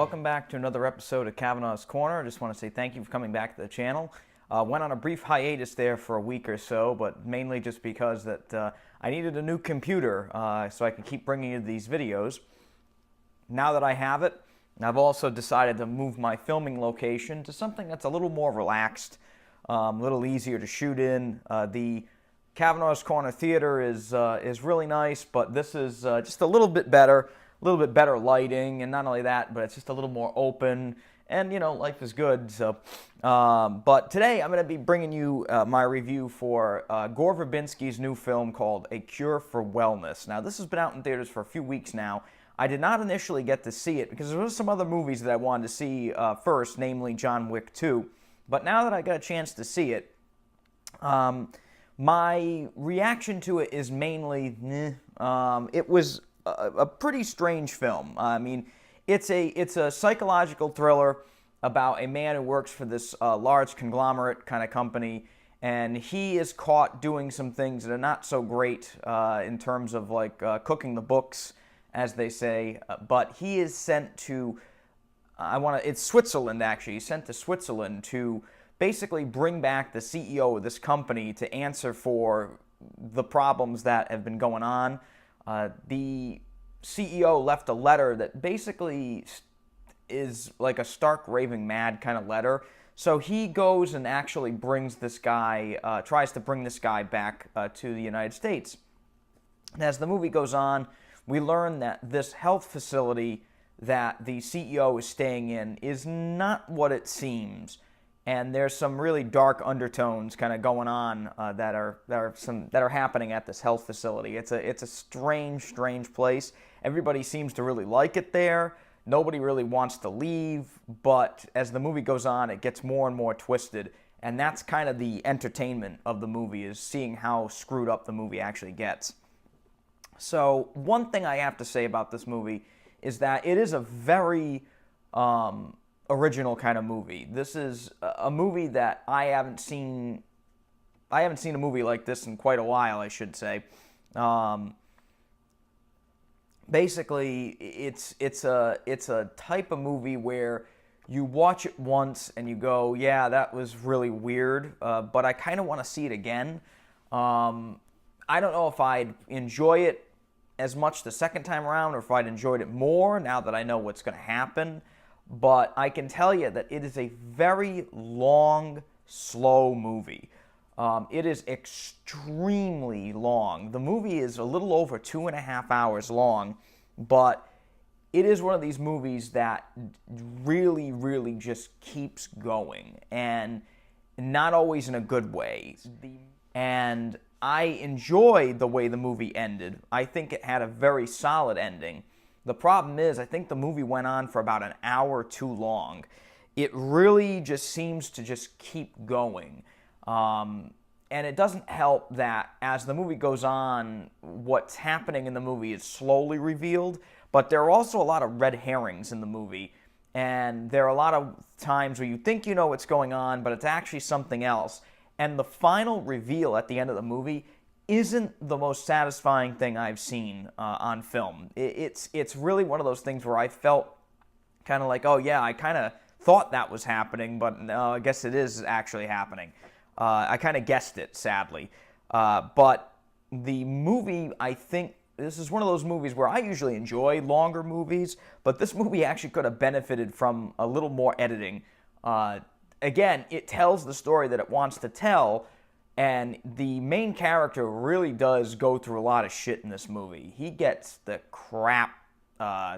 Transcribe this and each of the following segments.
Welcome back to another episode of Kavanaugh's Corner. I just want to say thank you for coming back to the channel. Went on a brief hiatus there for a week or so, but mainly just because that I needed a new computer so I could keep bringing you these videos. Now that I have it, I've also decided to move my filming location to something that's a little more relaxed, a little easier to shoot in. The Kavanaugh's Corner Theater is really nice, but this is just a little bit better lighting, and not only that, but it's just a little more open, and, you know, life is good. So, but today I'm going to be bringing you my review for Gore Verbinski's new film called A Cure for Wellness. Now, this has been out in theaters for a few weeks now. I did not initially get to see it because there were some other movies that I wanted to see first, namely John Wick 2. But now that I got a chance to see it, my reaction to it is mainly, it was a pretty strange film. I mean, it's a psychological thriller about a man who works for this large conglomerate kind of company, and he is caught doing some things that are not so great in terms of like cooking the books, as they say. But he is sent to it's Switzerland actually. He's sent to Switzerland to basically bring back the CEO of this company to answer for the problems that have been going on. The CEO left a letter that basically is like a stark raving mad kind of letter. So he goes and actually brings this guy, tries to bring this guy back to the United States. And as the movie goes on, we learn that this health facility that the CEO is staying in is not what it seems. And there's some really dark undertones kind of going on that are happening at this health facility. It's a strange place. Everybody seems to really like it there. Nobody really wants to leave, but as the movie goes on, it gets more and more twisted. And that's kind of the entertainment of the movie, is seeing how screwed up the movie actually gets. So one thing I have to say about this movie is that it is a very original kind of movie. This is a movie that I haven't seen a movie like this in quite a while, I should say. Basically, it's a type of movie where you watch it once and you go, yeah, that was really weird, but I kind of want to see it again. I don't know if I'd enjoy it as much the second time around, or if I'd enjoyed it more now that I know what's going to happen. But I can tell you that it is a very long, slow movie. It is extremely long. The movie is a little over 2.5 hours long, but it is one of these movies that really, really just keeps going, and not always in a good way. And I enjoyed the way the movie ended. I think it had a very solid ending. The problem is, I think the movie went on for about an hour too long. It really just seems to just keep going. And it doesn't help that as the movie goes on, what's happening in the movie is slowly revealed, but there are also a lot of red herrings in the movie. And there are a lot of times where you think you know what's going on, but it's actually something else. And the final reveal at the end of the movie isn't the most satisfying thing I've seen on film. It's really one of those things where I felt kind of like, oh yeah, I kind of thought that was happening, but no, I guess it is actually happening. I kind of guessed it, sadly. But the movie, I think, this is one of those movies where I usually enjoy longer movies, but this movie actually could have benefited from a little more editing. Again, it tells the story that it wants to tell, and the main character really does go through a lot of shit in this movie. He gets the crap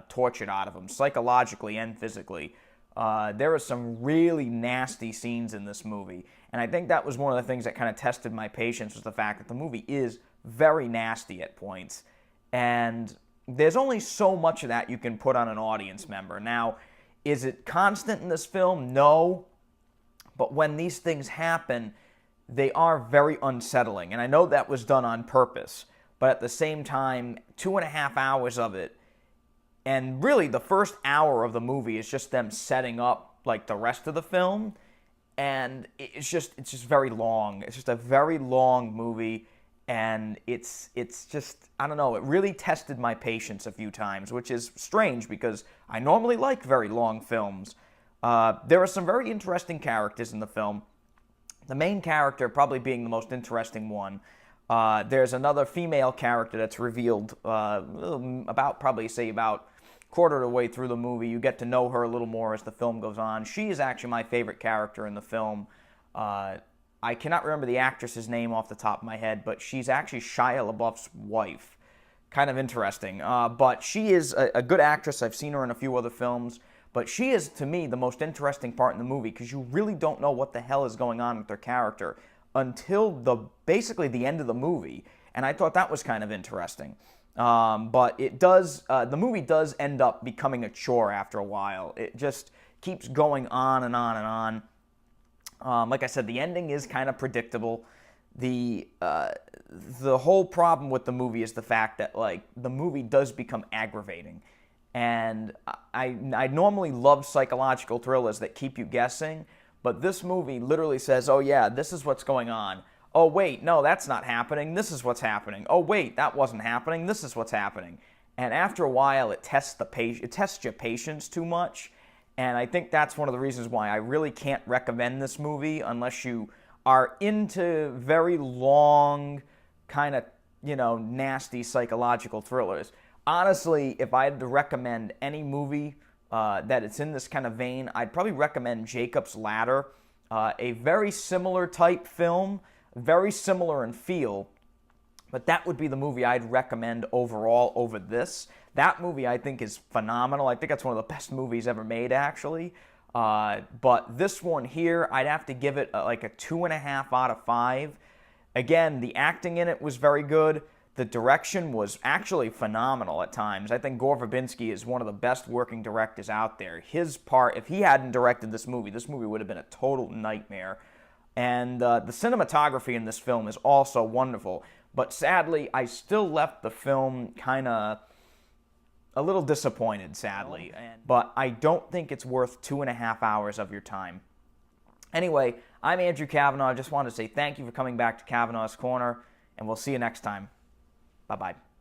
tortured out of him, psychologically and physically. There are some really nasty scenes in this movie, and I think that was one of the things that kind of tested my patience, was the fact that the movie is very nasty at points, and there's only so much of that you can put on an audience member. Now, is it constant in this film? No, but when these things happen, they are very unsettling, and I know that was done on purpose, but at the same time, 2.5 hours of it, and really the first hour of the movie is just them setting up like the rest of the film, and it's just very long. It's just a very long movie, and it's just, I don't know, it really tested my patience a few times, which is strange because I normally like very long films. There are some very interesting characters in the film. The main character probably being the most interesting one. There's another female character that's revealed about probably say about quarter of the way through the movie. You get to know her a little more as the film goes on. She is actually my favorite character in the film. I cannot remember the actress's name off the top of my head, but she's actually Shia LaBeouf's wife. Kind of interesting. But she is a good actress. I've seen her in a few other films. But she is, to me, the most interesting part in the movie because you really don't know what the hell is going on with their character until basically the end of the movie. And I thought that was kind of interesting. But the movie does end up becoming a chore after a while. It just keeps going on and on and on. Like I said, the ending is kind of predictable. The whole problem with the movie is the fact that like the movie does become aggravating. And I normally love psychological thrillers that keep you guessing, but this movie literally says, oh yeah, this is what's going on. Oh wait, no, that's not happening. This is what's happening. Oh wait, that wasn't happening. This is what's happening. And after a while, it tests your patience too much. And I think that's one of the reasons why I really can't recommend this movie unless you are into very long, kind of, nasty psychological thrillers. Honestly, if I had to recommend any movie that it's in this kind of vein, I'd probably recommend Jacob's Ladder, a very similar type film, very similar in feel, but that would be the movie I'd recommend overall over this. That movie I think is phenomenal. I think that's one of the best movies ever made, actually. But this one here, I'd have to give it like a 2.5 out of 5. Again, the acting in it was very good. The direction was actually phenomenal at times. I think Gore Verbinski is one of the best working directors out there. His part, if he hadn't directed this movie would have been a total nightmare. And the cinematography in this film is also wonderful. But sadly, I still left the film kind of a little disappointed, sadly. But I don't think it's worth 2.5 hours of your time. Anyway, I'm Andrew Kavanaugh. I just wanted to say thank you for coming back to Kavanaugh's Corner, and we'll see you next time. Bye-bye.